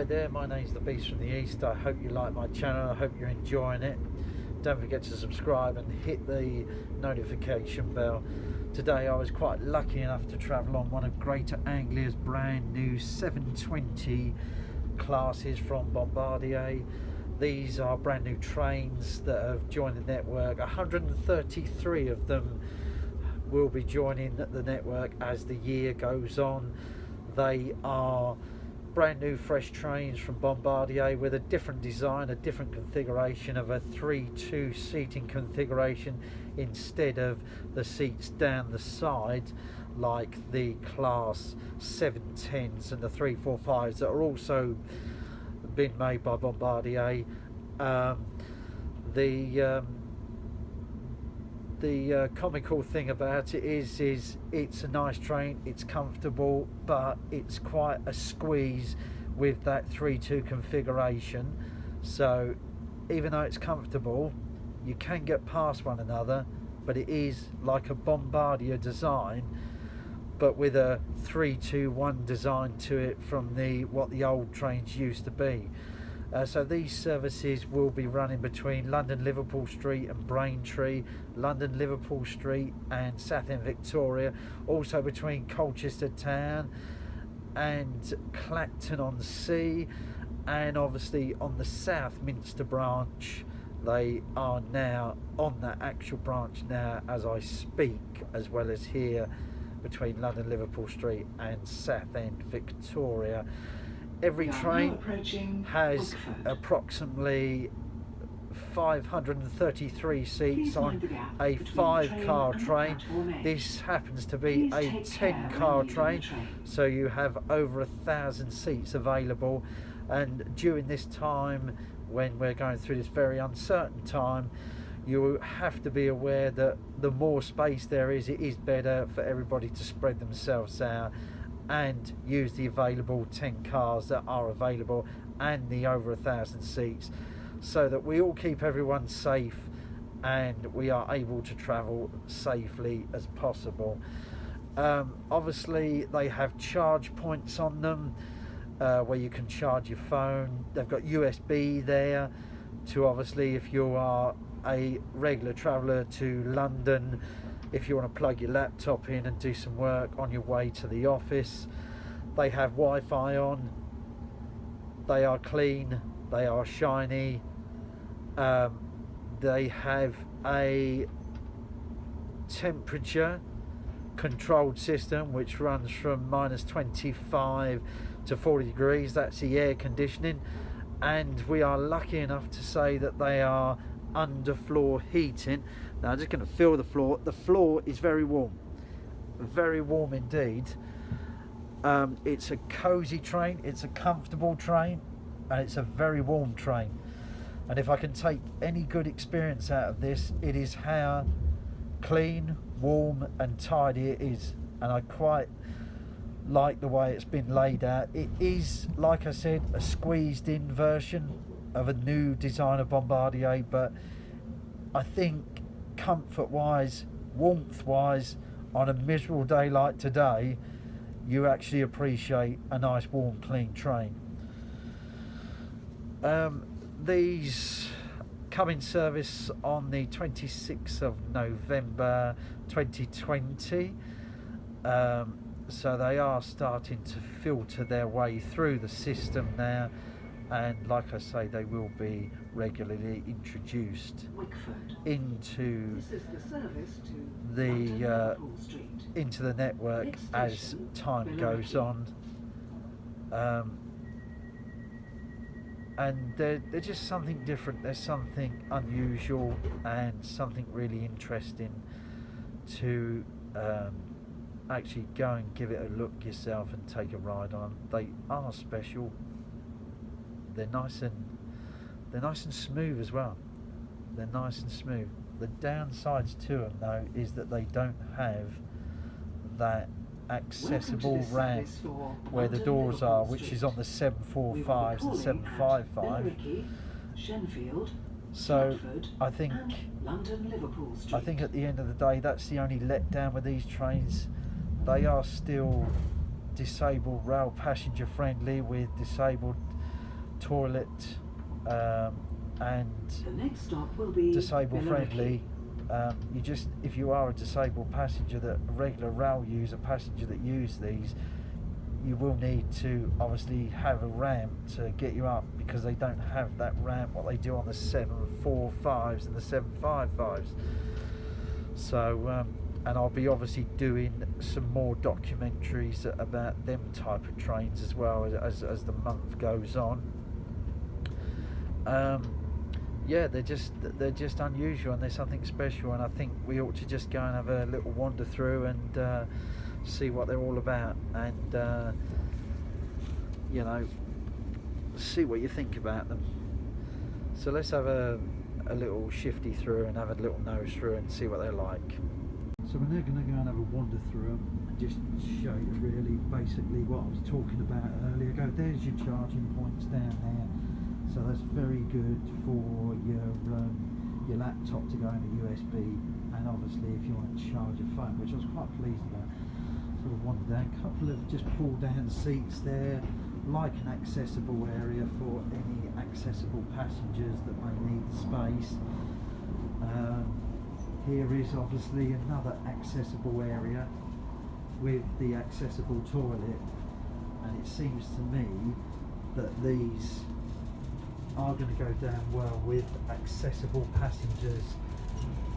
Hi there, my name's the Beast from the East. I hope you like my channel. I hope you're enjoying it. Don't forget to subscribe and hit the notification bell. Today I was quite lucky enough to travel on one of Greater Anglia's brand new 720 classes from Bombardier. These are brand new trains that have joined the network. 133 of them will be joining the network as the year goes on. They are brand new fresh trains from Bombardier with a different design, a different configuration of a 3-2 seating configuration instead of the seats down the side like the class 710s and the 345s that are also been made by Bombardier. The comical thing about it is it's a nice train, it's comfortable, but it's quite a squeeze with that 3-2 configuration. So even though it's comfortable, you can get past one another, but it is like a Bombardier design, but with a 3-2-1 design to it from what the old trains used to be. So these services will be running between London Liverpool Street and Braintree, London Liverpool Street and Southend Victoria, also between Colchester Town and Clacton on Sea, and obviously on the South Minster branch. They are now on that actual branch now as I speak, as well as here between London Liverpool Street and Southend Victoria. Every train has approximately 533 seats on a 5-car train. This happens to be a 10-car train, so you have over 1,000 seats available. And during this time, when we're going through this very uncertain time, you have to be aware that the more space there is, it is better for everybody to spread themselves out and use the available 10 cars that are available and the over 1,000 seats, so that we all keep everyone safe and we are able to travel safely as possible. Obviously they have charge points on them where you can charge your phone. They've got USB there to, obviously, if you are a regular traveller to London, if you want to plug your laptop in and do some work on your way to the office. They have Wi-Fi on. They are clean, they are shiny. They have a temperature controlled system which runs from -25 to 40 degrees. That's the air conditioning, and we are lucky enough to say that they are underfloor heating. Now I'm just going to feel the floor. The floor is very warm indeed. It's a cozy train, it's a comfortable train, and it's a very warm train. And if I can take any good experience out of this, it is how clean, warm and tidy it is. And I quite like the way it's been laid out. It is, like I said, a squeezed in version of a new design of Bombardier, but I think comfort wise, warmth wise, on a miserable day like today, you actually appreciate a nice warm clean train. These come in service on the 26th of November 2020, so they are starting to filter their way through the system now, and like I say, they will be regularly introduced into the network as time goes on. And they're just something different. There's something unusual and something really interesting to actually go and give it a look yourself and take a ride on. They are special. They're nice and smooth as well. They're nice and smooth. The downsides to them though is that they don't have that accessible ramp where the doors are, which is on the 745s and 755. So I think at the end of the day, that's the only letdown with these trains. They are still disabled rail passenger friendly with disabled toilet, and the next stop will be disabled friendly. You just, if you are a disabled passenger, a regular rail user passenger that use these, you will need to obviously have a ramp to get you up, because they don't have that ramp what they do on the 745s and the 755s. So and I'll be obviously doing some more documentaries about them type of trains as well as the month goes on. Yeah, they're just unusual, and there's something special, and I think we ought to just go and have a little wander through and see what they're all about, and you know, see what you think about them. So let's have a little shifty through and have a little nose through and see what they're like. So we're now going to go and have a wander through them and just show you really basically what I was talking about earlier. There's your charging points down there, so that's very good for your laptop to go into USB, and obviously if you want to charge your phone, which I was quite pleased about. So we'll wander down, a couple of just pull down seats there, like an accessible area for any accessible passengers that may need space. Here is obviously another accessible area with the accessible toilet, and it seems to me that these are going to go down well with accessible passengers,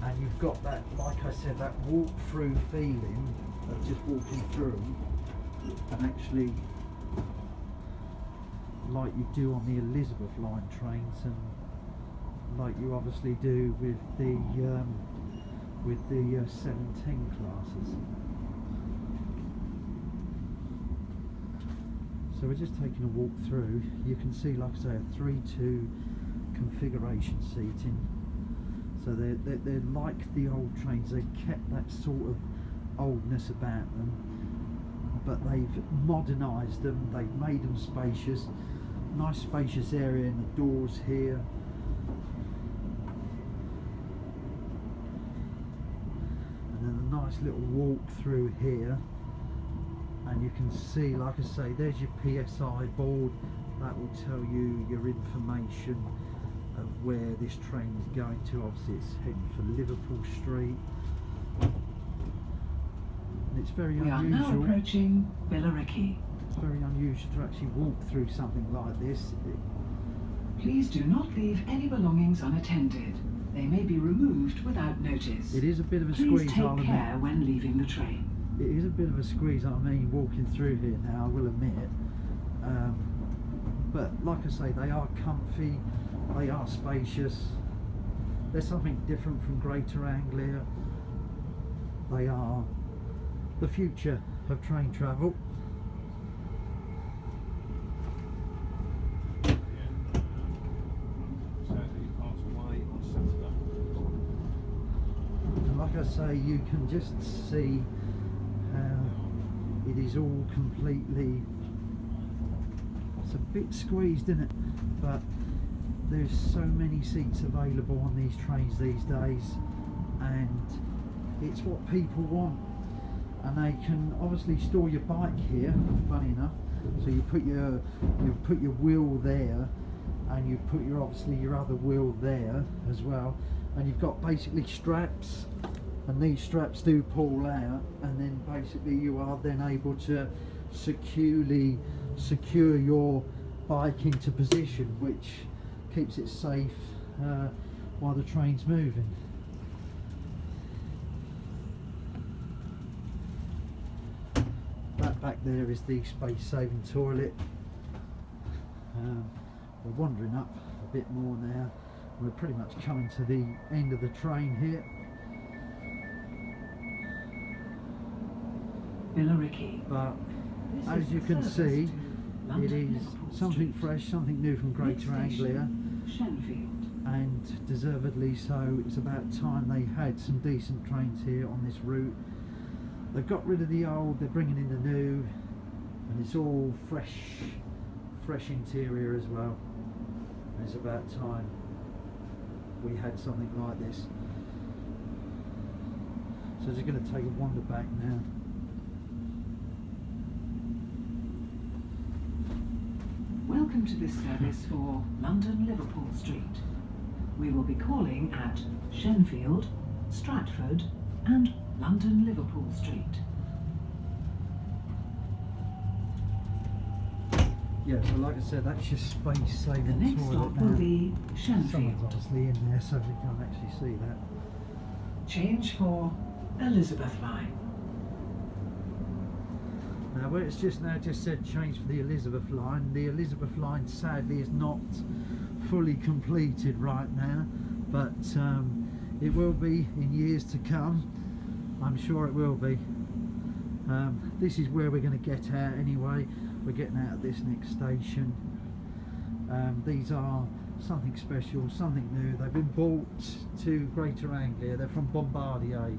and you've got that, like I said, that walk-through feeling of just walking through, and actually like you do on the Elizabeth line trains, and like you obviously do with the 710 classes. So we're just taking a walk through. You can see, like I say, a 3-2 configuration seating. So they're like the old trains. They've kept that sort of oldness about them, but they've modernised them. They've made them spacious. Nice spacious area in the doors here. And then a nice little walk through here. And you can see, like I say, there's your PSI board. That will tell you your information of where this train is going to. Obviously it's heading for Liverpool Street. And it's very unusual. We are now approaching Billericay. It's very unusual to actually walk through something like this. Please do not leave any belongings unattended. They may be removed without notice. It is a bit of a squeeze, Please take care when leaving the train. It is a bit of a squeeze, I mean, walking through here now, I will admit. But like I say, they are comfy, they are spacious. There's something different from Greater Anglia. They are the future of train travel. And like I say, you can just see it is all completely, it's a bit squeezed, isn't it? But there's so many seats available on these trains these days, and it's what people want. And they can obviously store your bike here, funny enough. So you put your wheel there, and you put obviously your other wheel there as well, and you've got basically straps. And these straps do pull out, and then basically you are then able to securely secure your bike into position, which keeps it safe while the train's moving. That back there is the space-saving toilet. We're wandering up a bit more now. We're pretty much coming to the end of the train here. But as you can see, it is something fresh, something new from Greater Anglia, and deservedly so. It's about time they had some decent trains here on this route. They've got rid of the old, they're bringing in the new, and it's all fresh interior as well. And it's about time we had something like this. So just going to take a wander back now. Welcome Welcome to this service for London Liverpool Street. We will be calling at Shenfield, Stratford and London Liverpool Street. Yeah, so like I said, that's your space saving The next toilet stop now. will be Someone's Shenfield. obviously in there, so we can't actually see that. Change for Elizabeth Line. Now, where it's just said change for the Elizabeth line. The Elizabeth line sadly is not fully completed right now, but it will be in years to come. I'm sure it will be. This is where we're going to get out anyway. We're getting out at this next station. These are something special, something new. They've been bought to Greater Anglia. They're from Bombardier.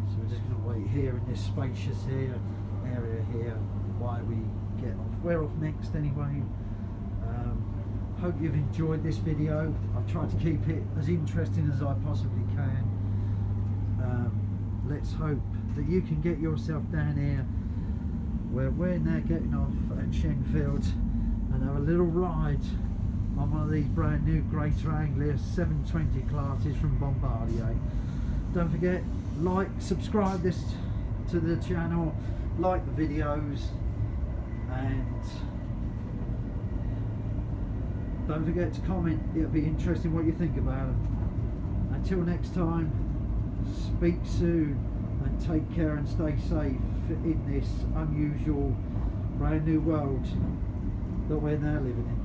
So we're just going to wait here in this spacious area here while we get off. We're off next anyway. Hope you've enjoyed this video. I've tried to keep it as interesting as I possibly can. Let's hope that you can get yourself down here where we're now getting off at Shenfield and have a little ride on one of these brand new Greater Anglia 720 classes from Bombardier. Don't forget, like, subscribe to the channel, like the videos, and don't forget to comment. It'll be interesting what you think about them. Until next time, speak soon and take care and stay safe in this unusual brand new world that we're now living in.